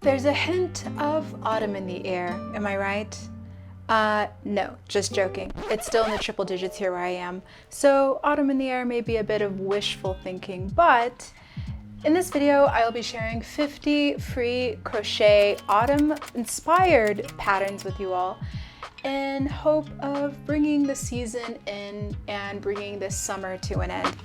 There's a hint of autumn in the air, am I right? No, just joking. It's still in the triple digits here where I am. So autumn in the air may be a bit of wishful thinking, but in this video, I'll be sharing 50 free crochet autumn inspired patterns with you all in hope of bringing the season in and bringing this summer to an end.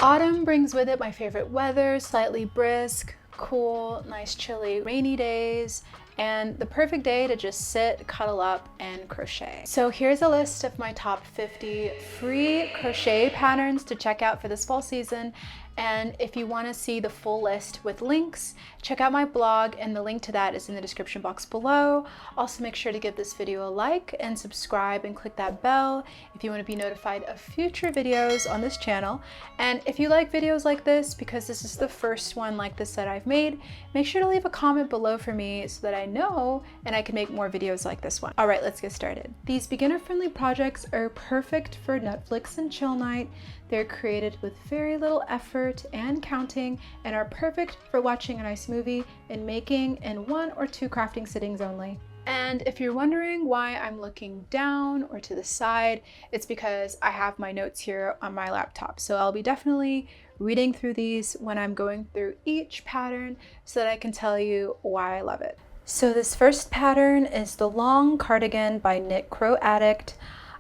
Autumn brings with it my favorite weather, slightly brisk, cool, nice chilly, rainy days, and the perfect day to just sit, cuddle up, and crochet. So here's a list of my top 50 free crochet patterns to check out for this fall season. And if you want to see the full list with links, check out my blog, and the link to that is in the description box below. Also, make sure to give this video a like and subscribe and click that bell if you want to be notified of future videos on this channel. And if you like videos like this, because this is the first one like this that I've made, make sure to leave a comment below for me so that I know and I can make more videos like this one. All right, let's get started. These beginner-friendly projects are perfect for Netflix and chill night. They're created with very little effort and counting and are perfect for watching a nice movie and making in 1 or 2 crafting sittings only. And if you're wondering why I'm looking down or to the side, it's because I have my notes here on my laptop. So I'll be definitely reading through these when I'm going through each pattern so that I can tell you why I love it. So this first pattern is the long cardigan by Knit Crow Addict.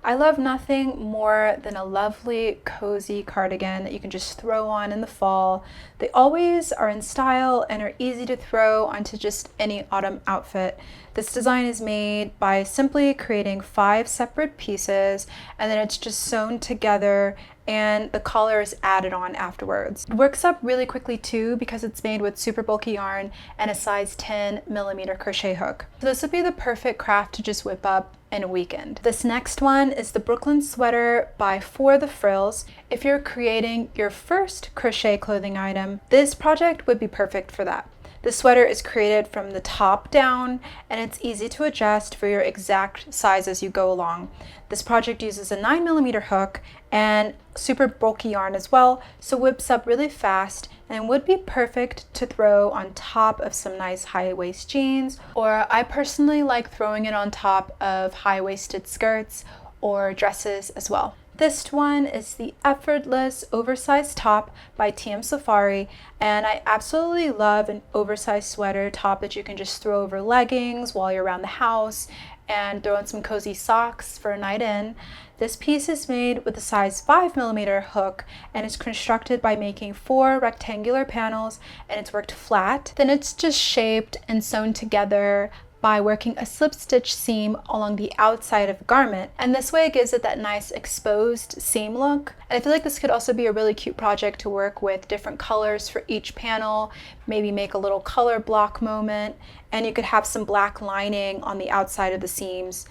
I love nothing more than a lovely, cozy cardigan that you can just throw on in the fall. They always are in style and are easy to throw onto just any autumn outfit. This design is made by simply creating 5 separate pieces, and then it's just sewn together and the collar is added on afterwards. It works up really quickly too because it's made with super bulky yarn and a size 10mm crochet hook. So this would be the perfect craft to just whip up in a weekend. This next one is the Brooklyn sweater by For the Frills. If you're creating your first crochet clothing item, this project would be perfect for that. The sweater is created from the top down and it's easy to adjust for your exact size as you go along. This project uses a 9mm hook and super bulky yarn as well, so whips up really fast and would be perfect to throw on top of some nice high-waist jeans, or I personally like throwing it on top of high-waisted skirts or dresses as well. This one is the Effortless Oversized Top by TM Safari, and I absolutely love an oversized sweater top that you can just throw over leggings while you're around the house and throw in some cozy socks for a night in. This piece is made with a size 5mm hook and is constructed by making 4 rectangular panels, and it's worked flat. Then it's just shaped and sewn together by working a slip stitch seam along the outside of the garment, and this way it gives it that nice exposed seam look. And I feel like this could also be a really cute project to work with different colors for each panel, maybe make a little color block moment, and you could have some black lining on the outside of the seams,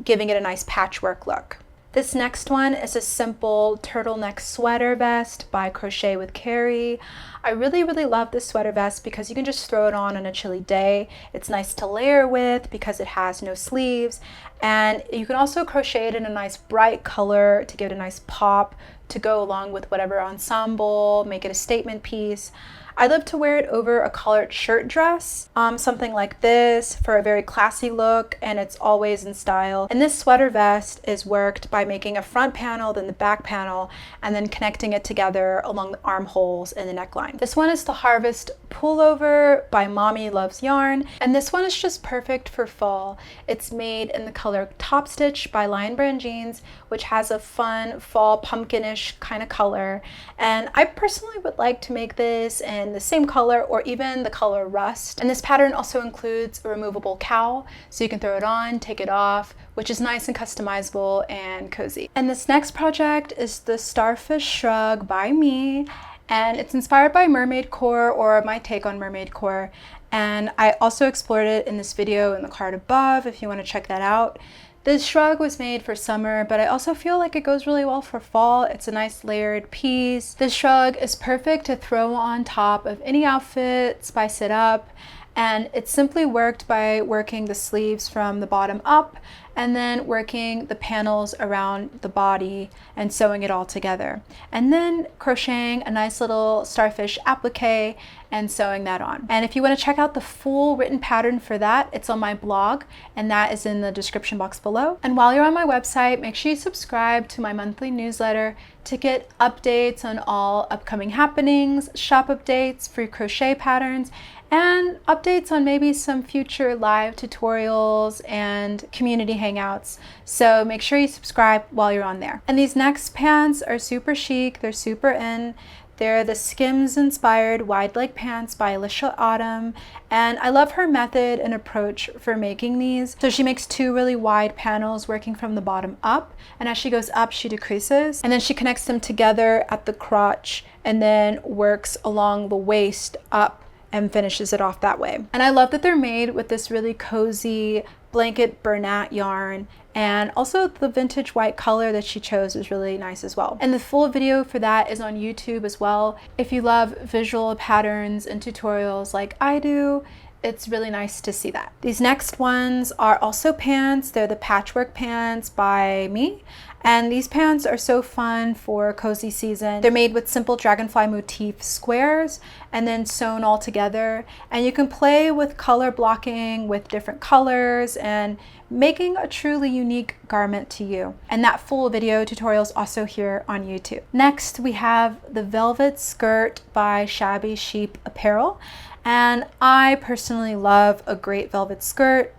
giving it a nice patchwork look. This next one is a simple turtleneck sweater vest by Crochet with Carrie. I really love this sweater vest because you can just throw it on a chilly day. It's nice to layer with because it has no sleeves, and you can also crochet it in a nice bright color to give it a nice pop to go along with whatever ensemble, make it a statement piece. I love to wear it over a collared shirt dress, something like this, for a very classy look, and it's always in style. And this sweater vest is worked by making a front panel, then the back panel, and then connecting it together along the armholes and the neckline. This one is the Harvest Pullover by Mommy Loves Yarn, and this one is just perfect for fall. It's made in the color Top Stitch by Lion Brand Jeans, which has a fun fall pumpkinish kind of color. And I personally would like to make this in the same color or even the color Rust. And this pattern also includes a removable cowl, so you can throw it on, take it off, which is nice and customizable and cozy. And this next project is the Starfish Shrug by me, and it's inspired by mermaid core, or my take on mermaid core. And I also explored it in this video in the card above if you want to check that out. This shrug was made for summer, but I also feel like it goes really well for fall. It's a nice layered piece. This shrug is perfect to throw on top of any outfit, spice it up, And it's simply worked by working the sleeves from the bottom up and then working the panels around the body and sewing it all together. And then crocheting a nice little starfish applique and sewing that on. And if you want to check out the full written pattern for that, it's on my blog, and that is in the description box below. And while you're on my website, make sure you subscribe to my monthly newsletter to get updates on all upcoming happenings, shop updates, free crochet patterns, and updates on maybe some future live tutorials and community hangouts. So make sure you subscribe while you're on there. And these next pants are super chic, they're super in. They're the Skims inspired wide leg pants by Alicia Autumn, and I love her method and approach for making these. So she makes two really wide panels working from the bottom up, and as she goes up she decreases, and then she connects them together at the crotch and then works along the waist up and finishes it off that way. And I love that they're made with this really cozy blanket Bernat yarn, and also the vintage white color that she chose is really nice as well. And the full video for that is on YouTube as well. If you love visual patterns and tutorials like I do, it's really nice to see that. These next ones are also pants. They're the patchwork pants by me. And these pants are so fun for cozy season. They're made with simple dragonfly motif squares and then sewn all together. And you can play with color blocking with different colors and making a truly unique garment to you. And that full video tutorial is also here on YouTube. Next, we have the velvet skirt by Shabby Sheep Apparel. And I personally love a great velvet skirt.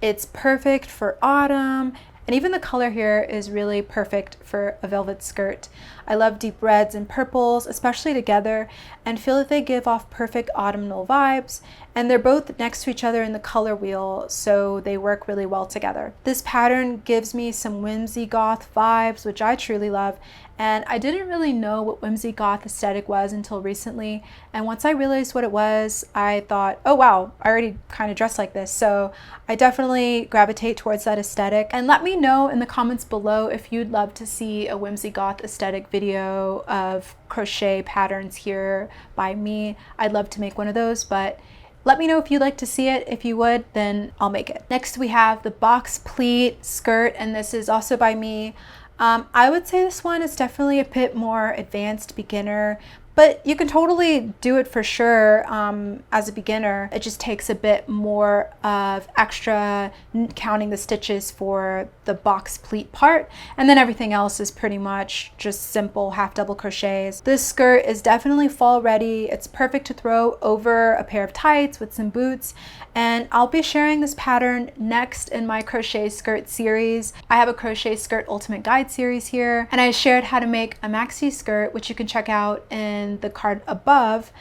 It's perfect for autumn. And even the color here is really perfect for a velvet skirt. I love deep reds and purples, especially together, and feel that they give off perfect autumnal vibes. And they're both next to each other in the color wheel, so they work really well together. This pattern gives me some whimsy goth vibes, which I truly love. And I didn't really know what whimsy goth aesthetic was until recently. And once I realized what it was, I thought, oh wow, I already kind of dress like this. So I definitely gravitate towards that aesthetic. And let me know in the comments below if you'd love to see a whimsy goth aesthetic video of crochet patterns here by me. I'd love to make one of those, but let me know if you'd like to see it. If you would, then I'll make it. Next, we have the box pleat skirt, and this is also by me. I would say this one is definitely a bit more advanced beginner, but you can totally do it for sure as a beginner. It just takes a bit more of extra counting the stitches for the box pleat part, and then everything else is pretty much just simple half double crochets. This skirt is definitely fall ready. It's perfect to throw over a pair of tights with some boots, and I'll be sharing this pattern next in my crochet skirt series. I have a crochet skirt ultimate guide series here, and I shared how to make a maxi skirt, which you can check out in the card above.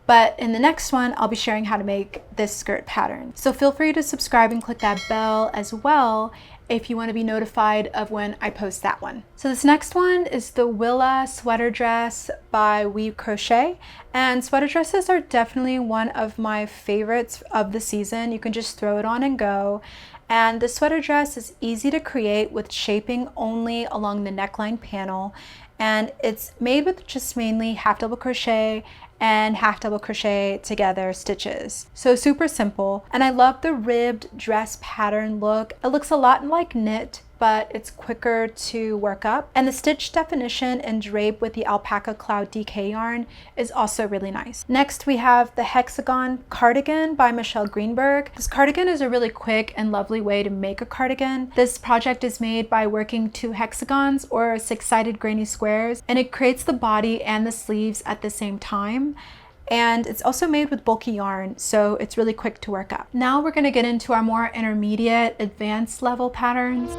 But in the next one, I'll be sharing how to make this skirt pattern. So feel free to subscribe and click that bell as well if you want to be notified of when I post that one. So this next one is the Willa sweater dress by Weave Crochet. And sweater dresses are definitely one of my favorites of the season. You can just throw it on and go. And the sweater dress is easy to create with shaping only along the neckline panel. And it's made with just mainly half double crochet and half double crochet together stitches. So super simple. And I love the ribbed dress pattern look. It looks a lot like knit, but it's quicker to work up. And the stitch definition and drape with the alpaca cloud DK yarn is also really nice. Next, we have the hexagon cardigan by Michelle Greenberg. This cardigan is a really quick and lovely way to make a cardigan. This project is made by working 2 hexagons or 6-sided granny squares, and it creates the body and the sleeves at the same time. And it's also made with bulky yarn, so it's really quick to work up. Now we're going to get into our more intermediate, advanced level patterns.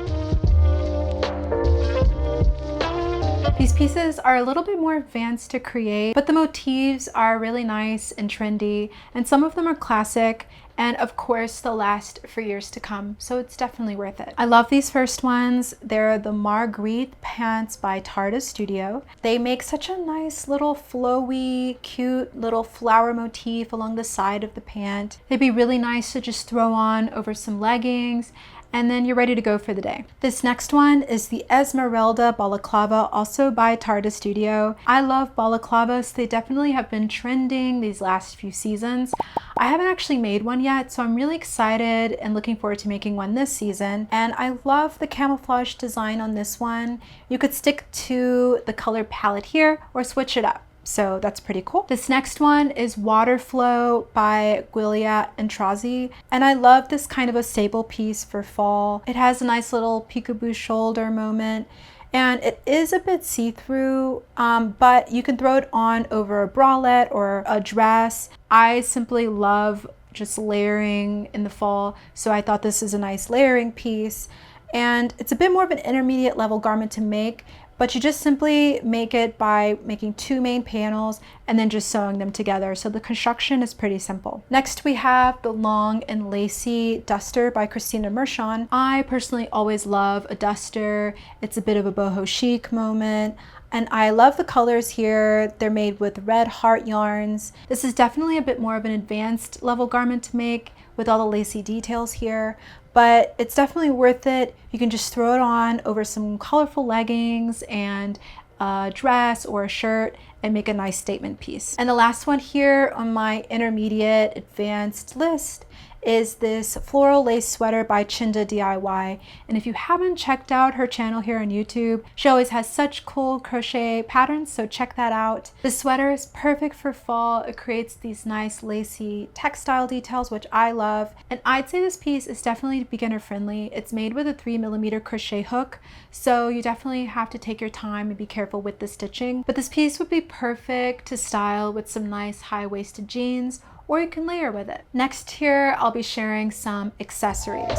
These pieces are a little bit more advanced to create, but the motifs are really nice and trendy, and some of them are classic, and of course they'll last for years to come, so it's definitely worth it. I love these first ones. They're the Marguerite pants by Tarda Studio. They make such a nice little flowy, cute little flower motif along the side of the pant. They'd be really nice to just throw on over some leggings, and then you're ready to go for the day. This next one is the Esmeralda balaclava, also by Tarda Studio. I love balaclavas. They definitely have been trending these last few seasons. I haven't actually made one yet, so I'm really excited and looking forward to making one this season. And I love the camouflage design on this one. You could stick to the color palette here or switch it up. So that's pretty cool. This next one is Water Flow by Giulia and Trazi. And I love this kind of a staple piece for fall. It has a nice little peekaboo shoulder moment. And it is a bit see-through, but you can throw it on over a bralette or a dress. I simply love just layering in the fall, so I thought this is a nice layering piece. And it's a bit more of an intermediate level garment to make, but you just simply make it by making 2 main panels and then just sewing them together. So the construction is pretty simple. Next, we have the Long and Lacy Duster by Christina Mershon. I personally always love a duster. It's a bit of a boho chic moment. And I love the colors here. They're made with red heart yarns. This is definitely a bit more of an advanced level garment to make with all the lacy details here, but it's definitely worth it. You can just throw it on over some colorful leggings and a dress or a shirt and make a nice statement piece. And the last one here on my intermediate advanced list is this floral lace sweater by Chinda DIY. And if you haven't checked out her channel here on YouTube, she always has such cool crochet patterns, so check that out. The sweater is perfect for fall. It creates these nice lacy textile details, which I love. And I'd say this piece is definitely beginner friendly. It's made with a 3mm crochet hook, so you definitely have to take your time and be careful with the stitching. But this piece would be perfect to style with some nice high-waisted jeans, or you can layer with it. Next here, I'll be sharing some accessories.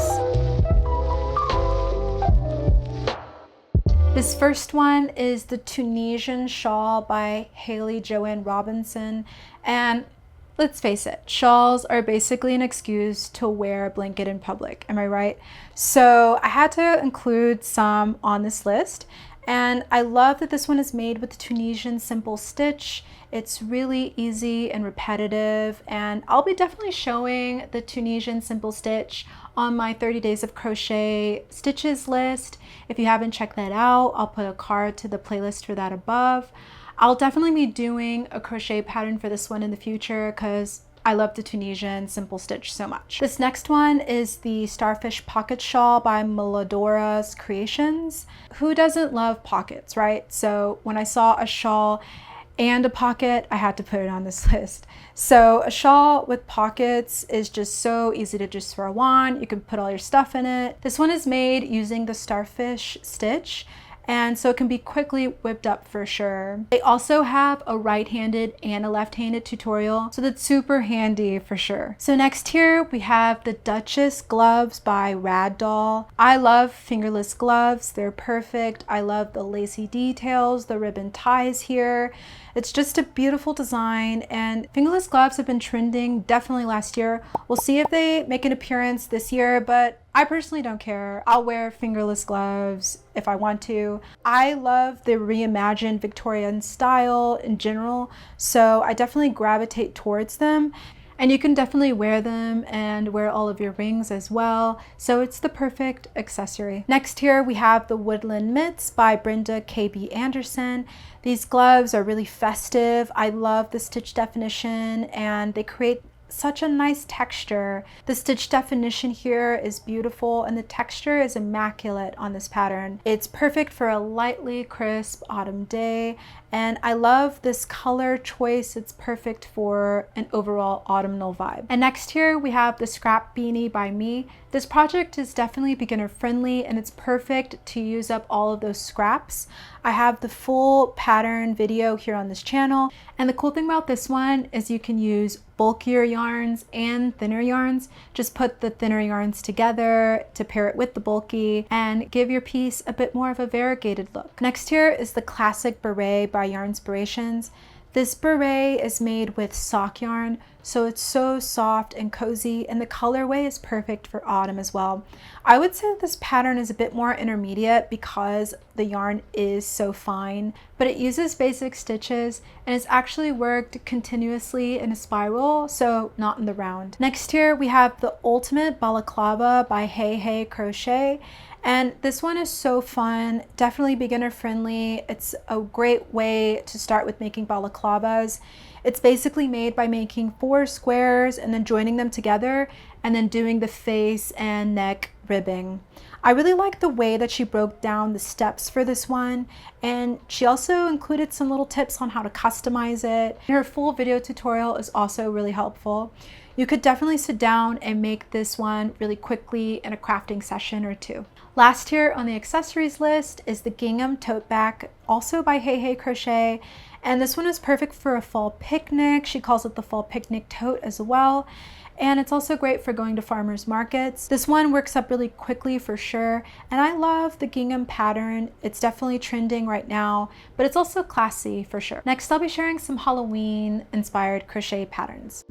This first one is the Tunisian shawl by Haley Joanne Robinson. And let's face it, shawls are basically an excuse to wear a blanket in public, am I right? So I had to include some on this list. And I love that this one is made with the Tunisian simple stitch. It's really easy and repetitive, and I'll be definitely showing the Tunisian simple stitch on my 30 days of crochet stitches list. If you haven't checked that out, I'll put a card to the playlist for that above. I'll definitely be doing a crochet pattern for this one in the future because I love the Tunisian simple stitch so much. This next one is the Starfish Pocket Shawl by Melodora's Creations. Who doesn't love pockets, right? So when I saw a shawl and a pocket, I had to put it on this list. So a shawl with pockets is just so easy to just throw on. You can put all your stuff in it. This one is made using the Starfish stitch, and so it can be quickly whipped up for sure. They also have a right-handed and a left-handed tutorial, so that's super handy for sure. So next here we have the Duchess gloves by Rad Doll. I love fingerless gloves. They're perfect. I love the lacy details, the ribbon ties here. It's just a beautiful design, and fingerless gloves have been trending definitely last year. We'll see if they make an appearance this year, but I personally don't care. I'll wear fingerless gloves if I want to. I love the reimagined Victorian style in general, so I definitely gravitate towards them. And you can definitely wear them and wear all of your rings as well. So it's the perfect accessory. Next here we have the Woodland Mitts by Brenda KB Anderson. These gloves are really festive. I love the stitch definition and they create such a nice texture. The stitch definition here is beautiful and the texture is immaculate on this pattern. It's perfect for a lightly crisp autumn day, and I love this color choice. It's perfect for an overall autumnal vibe. And next here we have the Scrap Beanie by Me. This project is definitely beginner friendly and it's perfect to use up all of those scraps. I have the full pattern video here on this channel, and the cool thing about this one is you can use bulkier yarns and thinner yarns. Just put the thinner yarns together to pair it with the bulky and give your piece a bit more of a variegated look. Next here is the Classic Beret by Yarnspirations. This beret is made with sock yarn, so it's so soft and cozy, and the colorway is perfect for autumn as well. I would say this pattern is a bit more intermediate because the yarn is so fine, but it uses basic stitches and it's actually worked continuously in a spiral, so not in the round. Next here we have the Ultimate Balaclava by Hey Hey Crochet. And this one is so fun, definitely beginner friendly. It's a great way to start with making balaclavas. It's basically made by making 4 squares and then joining them together and then doing the face and neck ribbing. I really like the way that she broke down the steps for this one, and she also included some little tips on how to customize it. Her full video tutorial is also really helpful. You could definitely sit down and make this one really quickly in a crafting session or 2. Last here on the accessories list is the gingham tote bag, also by Hey Hey Crochet. And this one is perfect for a fall picnic. She calls it the fall picnic tote as well. And it's also great for going to farmers markets. This one works up really quickly for sure. And I love the gingham pattern. It's definitely trending right now, but it's also classy for sure. Next, I'll be sharing some Halloween inspired crochet patterns.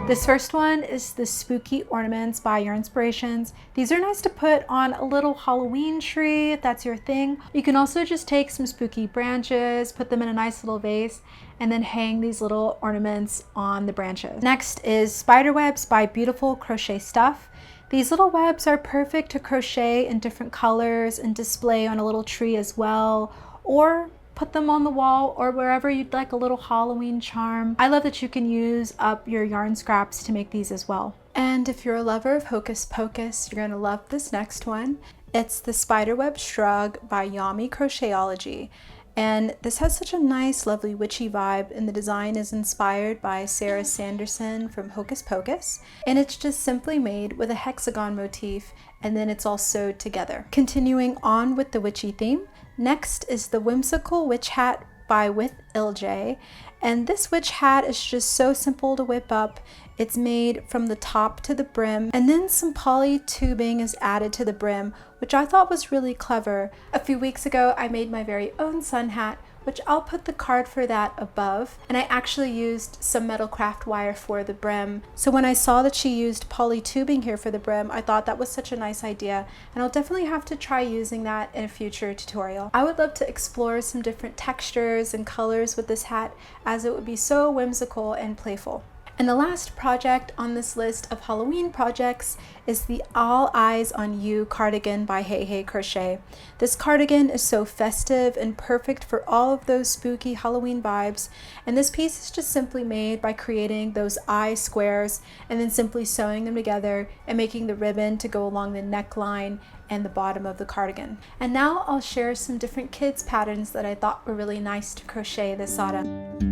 This first one is the Spooky Ornaments by Yarnspirations. These are nice to put on a little Halloween tree if that's your thing. You can also just take some spooky branches, put them in a nice little vase, and then hang these little ornaments on the branches. Next is Spider Webs by Beautiful Crochet Stuff. These little webs are perfect to crochet in different colors and display on a little tree as well, or put them on the wall or wherever you'd like a little Halloween charm. I love that you can use up your yarn scraps to make these as well. And if you're a lover of Hocus Pocus, you're gonna love this next one. It's the Spiderweb Shrug by Yami Crochetology. And this has such a nice, lovely witchy vibe, and the design is inspired by Sarah Sanderson from Hocus Pocus. And it's just simply made with a hexagon motif, and then it's all sewed together. Continuing on with the witchy theme, next is the Whimsical Witch Hat by With Ilj. And this witch hat is just so simple to whip up. It's made from the top to the brim, and then some poly tubing is added to the brim, which I thought was really clever. A few weeks ago, I made my very own sun hat, which I'll put the card for that above. And I actually used some metal craft wire for the brim. So when I saw that she used poly tubing here for the brim, I thought that was such a nice idea, and I'll definitely have to try using that in a future tutorial. I would love to explore some different textures and colors with this hat, as it would be so whimsical and playful. And the last project on this list of Halloween projects is the All Eyes on You cardigan by Hey Hey Crochet. This cardigan is so festive and perfect for all of those spooky Halloween vibes, and this piece is just simply made by creating those eye squares and then simply sewing them together and making the ribbon to go along the neckline and the bottom of the cardigan. And now I'll share some different kids patterns that I thought were really nice to crochet this autumn.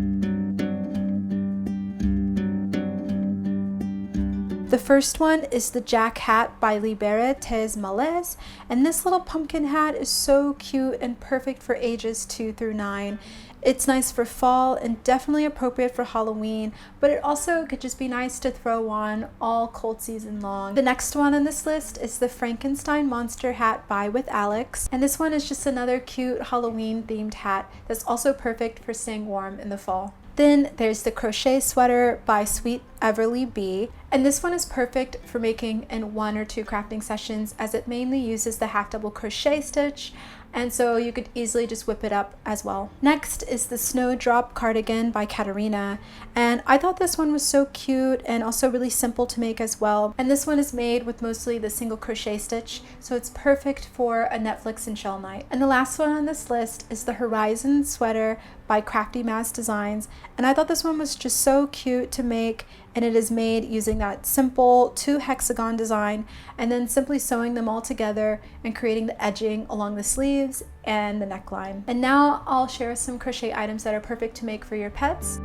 The first one is the Jack Hat by Libere Tes Malaises, and this little pumpkin hat is so cute and perfect for ages 2 through 9. It's nice for fall and definitely appropriate for Halloween, but it also could just be nice to throw on all cold season long. The next one on this list is the Frankenstein Monster Hat by With Alex, and this one is just another cute Halloween themed hat that's also perfect for staying warm in the fall. Then there's the Crochet Sweater by Sweet Everly B, and this one is perfect for making in 1 or 2 crafting sessions, as it mainly uses the half double crochet stitch, and so you could easily just whip it up as well. Next is the Snowdrop Cardigan by Katarina, and I thought this one was so cute and also really simple to make as well. And this one is made with mostly the single crochet stitch, so it's perfect for a Netflix and chill night. And the last one on this list is the Horizon Sweater by Crafty Mass Designs, and I thought this one was just so cute to make, and it is made using that simple 2 hexagon design and then simply sewing them all together and creating the edging along the sleeves and the neckline. And now I'll share some crochet items that are perfect to make for your pets.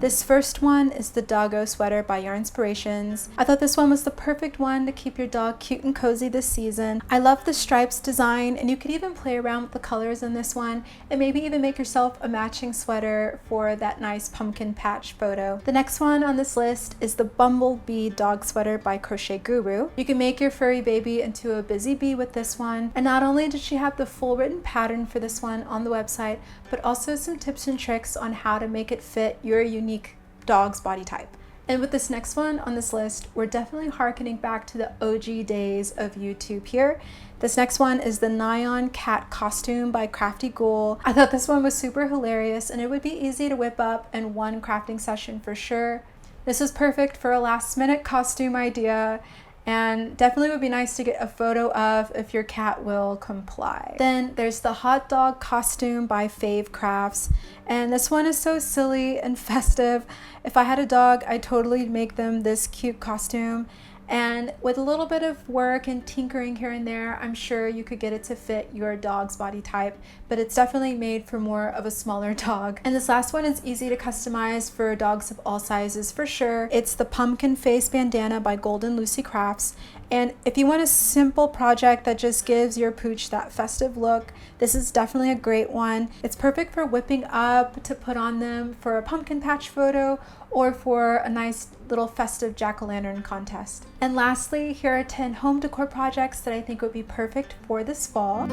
This first one is the Doggo Sweater by Yarnspirations. I thought this one was the perfect one to keep your dog cute and cozy this season. I love the stripes design, and you could even play around with the colors in this one and maybe even make yourself a matching sweater for that nice pumpkin patch photo. The next one on this list is the Bumblebee Dog Sweater by Crochet Guru. You can make your furry baby into a busy bee with this one, and not only did she have the full written pattern for this one on the website, but also some tips and tricks on how to make it fit your unique dog's body type. And with this next one on this list, we're definitely harkening back to the OG days of YouTube here. This next one is the Nyan Cat Costume by Crafty Ghoul. I thought this one was super hilarious, and it would be easy to whip up in one crafting session for sure. This is perfect for a last minute costume idea, and definitely would be nice to get a photo of if your cat will comply. Then there's the Hot Dog Costume by Fave Crafts, and this one is so silly and festive. If I had a dog, I'd totally make them this cute costume, and with a little bit of work and tinkering here and there, I'm sure you could get it to fit your dog's body type, but it's definitely made for more of a smaller dog. And this last one is easy to customize for dogs of all sizes for sure. It's the Pumpkin Face Bandana by Golden Lucy Crafts. And if you want a simple project that just gives your pooch that festive look, this is definitely a great one. It's perfect for whipping up to put on them for a pumpkin patch photo or for a nice little festive jack-o'-lantern contest. And lastly, here are 10 home decor projects that I think would be perfect for this fall.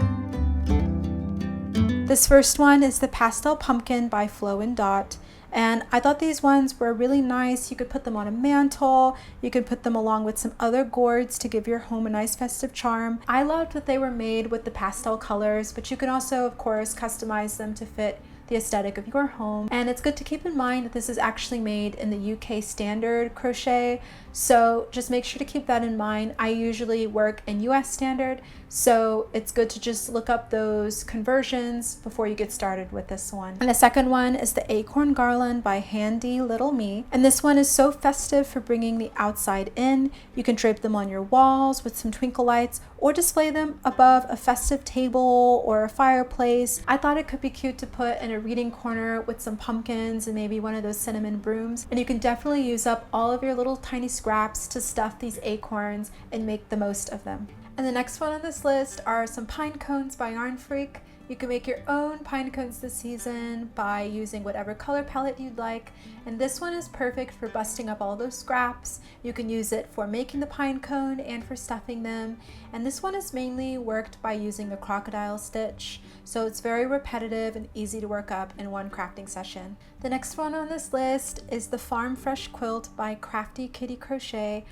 This first one is the Pastel Pumpkin by Flo and Dot. And I thought these ones were really nice. You could put them on a mantle, you could put them along with some other gourds to give your home a nice festive charm. I loved that they were made with the pastel colors, but you can also, of course, customize them to fit the aesthetic of your home. And it's good to keep in mind that this is actually made in the UK standard crochet, so just make sure to keep that in mind. I usually work in US standard, so it's good to just look up those conversions before you get started with this one. And the second one is the Acorn Garland by Handy Little Me, and this one is so festive for bringing the outside in. You can drape them on your walls with some twinkle lights or display them above a festive table or a fireplace. I thought it could be cute to put in a reading corner with some pumpkins and maybe one of those cinnamon brooms, and you can definitely use up all of your little tiny scraps to stuff these acorns and make the most of them. And the next one on this list are some pine cones by Yarn Freak. You can make your own pine cones this season by using whatever color palette you'd like, and this one is perfect for busting up all those scraps. You can use it for making the pine cone and for stuffing them, and this one is mainly worked by using the crocodile stitch, so it's very repetitive and easy to work up in one crafting session. The next one on this list is the Farm Fresh Quilt by Crafty Kitty Crochet.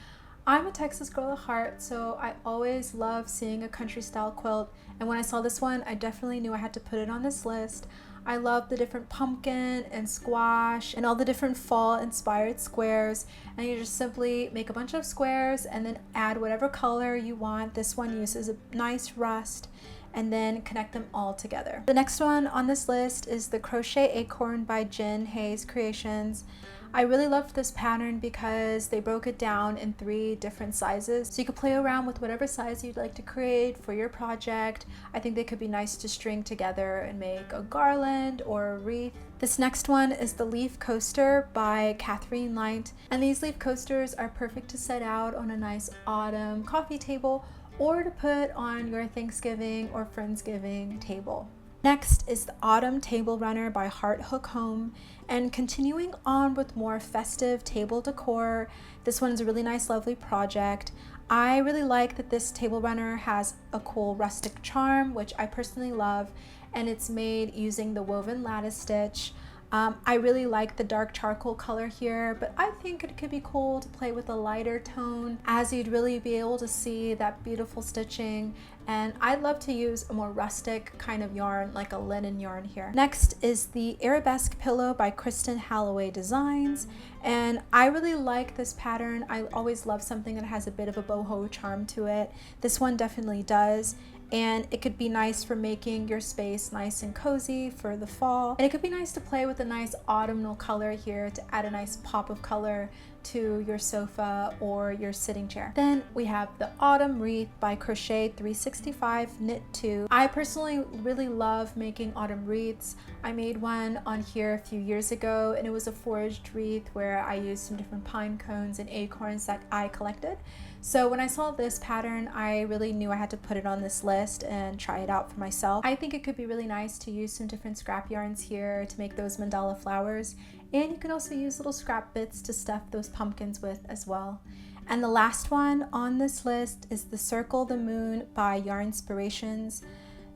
I'm a Texas girl at heart, so I always love seeing a country style quilt, and when I saw this one, I definitely knew I had to put it on this list. I love the different pumpkin and squash and all the different fall inspired squares, and you just simply make a bunch of squares and then add whatever color you want. This one uses a nice rust, and then connect them all together. The next one on this list is the Crochet Acorn by Jen Hayes Creations. I really loved this pattern because they broke it down in 3 different sizes, so you could play around with whatever size you'd like to create for your project. I think they could be nice to string together and make a garland or a wreath. This next one is the Leaf Coaster by Kathleen Light, and these leaf coasters are perfect to set out on a nice autumn coffee table or to put on your Thanksgiving or Friendsgiving table. Next is the Autumn Table Runner by Heart Hook Home, and continuing on with more festive table decor, this one is a really nice, lovely project. I really like that this table runner has a cool rustic charm, which I personally love, and it's made using the woven lattice stitch. I really like the dark charcoal color here, but I think it could be cool to play with a lighter tone as you'd really be able to see that beautiful stitching, and I'd love to use a more rustic kind of yarn like a linen yarn here. Next is the Arabesque Pillow by Kristen Halloway Designs, and I really like this pattern. I always love something that has a bit of a boho charm to it. This one definitely does. And it could be nice for making your space nice and cozy for the fall. And it could be nice to play with a nice autumnal color here to add a nice pop of color to your sofa or your sitting chair. Then we have the Autumn Wreath by Crochet 365 Knit 2. I personally really love making autumn wreaths. I made one on here a few years ago, and it was a foraged wreath where I used some different pine cones and acorns that I collected. So when I saw this pattern, I really knew I had to put it on this list and try it out for myself. I think it could be really nice to use some different scrap yarns here to make those mandala flowers, and you can also use little scrap bits to stuff those pumpkins with as well. And the last one on this list is the Circle the Moon by Yarnspirations.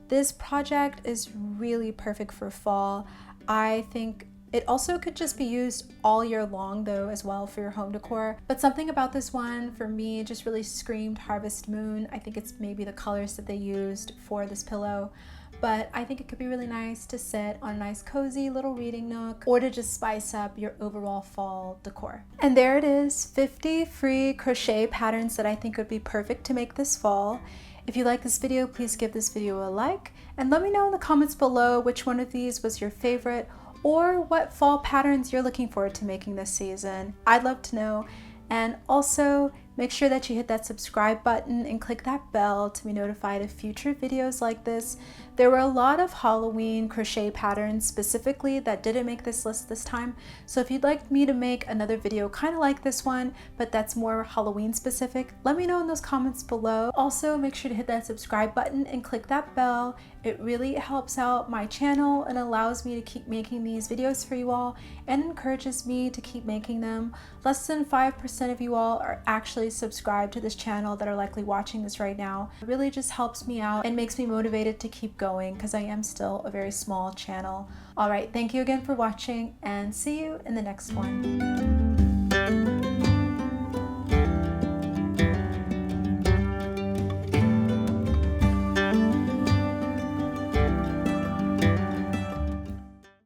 This project is really perfect for fall. I think it also could just be used all year long though as well for your home decor. But something about this one for me just really screamed Harvest Moon. I think it's maybe the colors that they used for this pillow. But I think it could be really nice to sit on a nice cozy little reading nook or to just spice up your overall fall decor. And there it is, 50 free crochet patterns that I think would be perfect to make this fall. If you like this video, please give this video a like and let me know in the comments below which one of these was your favorite or what fall patterns you're looking forward to making this season. I'd love to know. And also make sure that you hit that subscribe button and click that bell to be notified of future videos like this. There were a lot of Halloween crochet patterns specifically that didn't make this list this time. So if you'd like me to make another video kind of like this one, but that's more Halloween specific, let me know in those comments below. Also, make sure to hit that subscribe button and click that bell. It really helps out my channel and allows me to keep making these videos for you all and encourages me to keep making them. Less than 5% of you all are actually subscribed to this channel that are likely watching this right now. It really just helps me out and makes me motivated to keep going because I am still a very small channel. All right, thank you again for watching and see you in the next one.